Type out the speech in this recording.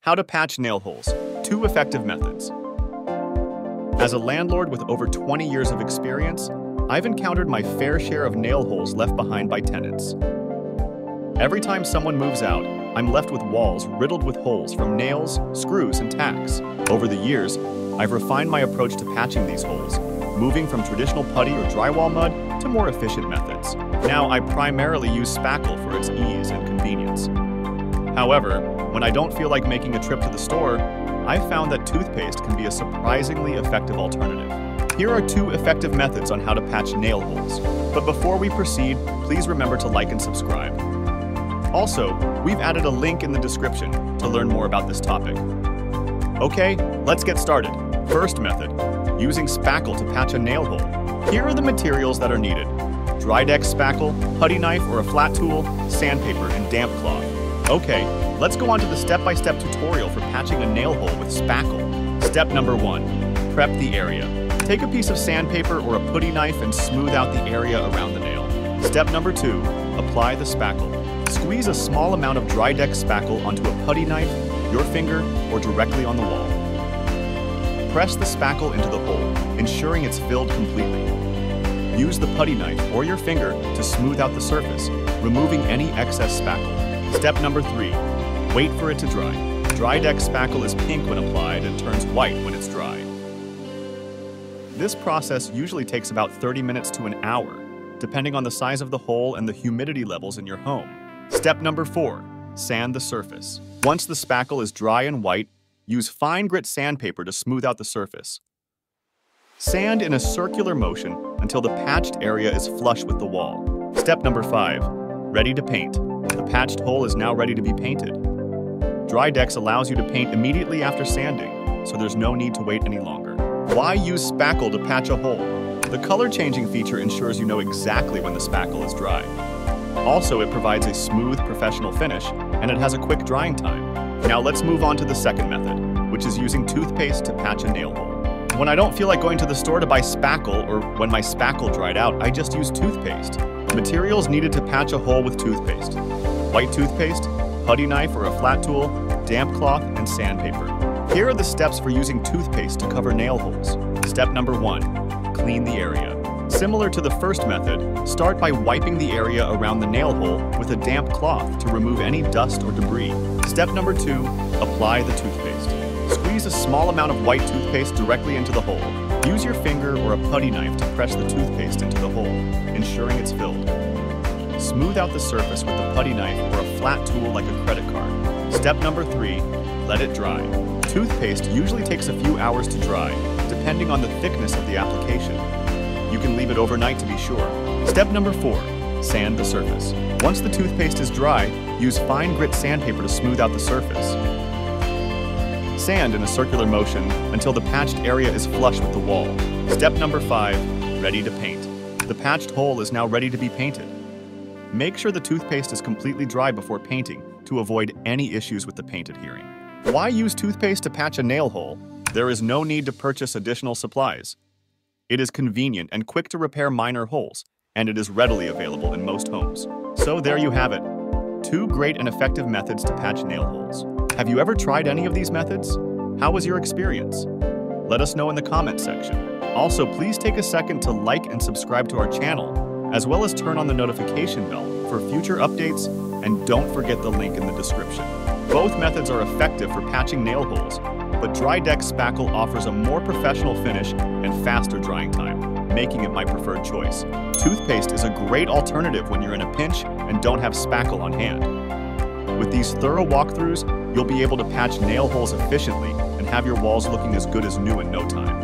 How to patch nail holes. 2 effective methods. As a landlord with over 20 years of experience, I've encountered my fair share of nail holes left behind by tenants. Every time someone moves out, I'm left with walls riddled with holes from nails, screws, and tacks. Over the years, I've refined my approach to patching these holes, moving from traditional putty or drywall mud to more efficient methods. Now, I primarily use Spackle for its ease and convenience. However, when I don't feel like making a trip to the store, I've found that toothpaste can be a surprisingly effective alternative. Here are 2 effective methods on how to patch nail holes. But before we proceed, please remember to like and subscribe. Also, we've added a link in the description to learn more about this topic. Okay, let's get started. First method, using Spackle to patch a nail hole. Here are the materials that are needed: Drywall Spackle, putty knife or a flat tool, sandpaper, and damp cloth. Okay, let's go on to the step-by-step tutorial for patching a nail hole with Spackle. Step number 1, prep the area. Take a piece of sandpaper or a putty knife and smooth out the area around the nail. Step number 2, apply the Spackle. Squeeze a small amount of Drywall Spackle onto a putty knife, your finger, or directly on the wall. Press the Spackle into the hole, ensuring it's filled completely. Use the putty knife or your finger to smooth out the surface, removing any excess Spackle. Step number 3, wait for it to dry. Drywall Spackle is pink when applied and turns white when it's dry. This process usually takes about 30 minutes to an hour, depending on the size of the hole and the humidity levels in your home. Step number 4, sand the surface. Once the Spackle is dry and white, use fine grit sandpaper to smooth out the surface. Sand in a circular motion until the patched area is flush with the wall. Step number 5, ready to paint. The patched hole is now ready to be painted. Drywall allows you to paint immediately after sanding, so there's no need to wait any longer. Why use Spackle to patch a hole? The color changing feature ensures you know exactly when the Spackle is dry. Also, it provides a smooth, professional finish, and it has a quick drying time. Now let's move on to the second method, which is using toothpaste to patch a nail hole. When I don't feel like going to the store to buy Spackle, or when my Spackle dried out, I just use toothpaste. Materials needed to patch a hole with toothpaste: white toothpaste, putty knife or a flat tool, damp cloth, and sandpaper. Here are the steps for using toothpaste to cover nail holes. Step number 1, clean the area. Similar to the first method, start by wiping the area around the nail hole with a damp cloth to remove any dust or debris. Step number 2, apply the toothpaste. Squeeze a small amount of white toothpaste directly into the hole. Use your finger or a putty knife to press the toothpaste into the hole, ensuring it's filled. Smooth out the surface with a putty knife or a flat tool like a credit card. Step number 3, let it dry. Toothpaste usually takes a few hours to dry, depending on the thickness of the application. You can leave it overnight to be sure. Step number 4, sand the surface. Once the toothpaste is dry, use fine grit sandpaper to smooth out the surface. Sand in a circular motion until the patched area is flush with the wall. Step number 5, ready to paint. The patched hole is now ready to be painted. Make sure the toothpaste is completely dry before painting to avoid any issues with the paint adhering. Why use toothpaste to patch a nail hole? There is no need to purchase additional supplies. It is convenient and quick to repair minor holes, and it is readily available in most homes. So there you have it, 2 great and effective methods to patch nail holes. Have you ever tried any of these methods? How was your experience? Let us know in the comments section. Also, please take a second to like and subscribe to our channel, as well as turn on the notification bell for future updates, and don't forget the link in the description. Both methods are effective for patching nail holes, but Drywall Spackle offers a more professional finish and faster drying time, making it my preferred choice. Toothpaste is a great alternative when you're in a pinch and don't have Spackle on hand. With these thorough walkthroughs, you'll be able to patch nail holes efficiently and have your walls looking as good as new in no time.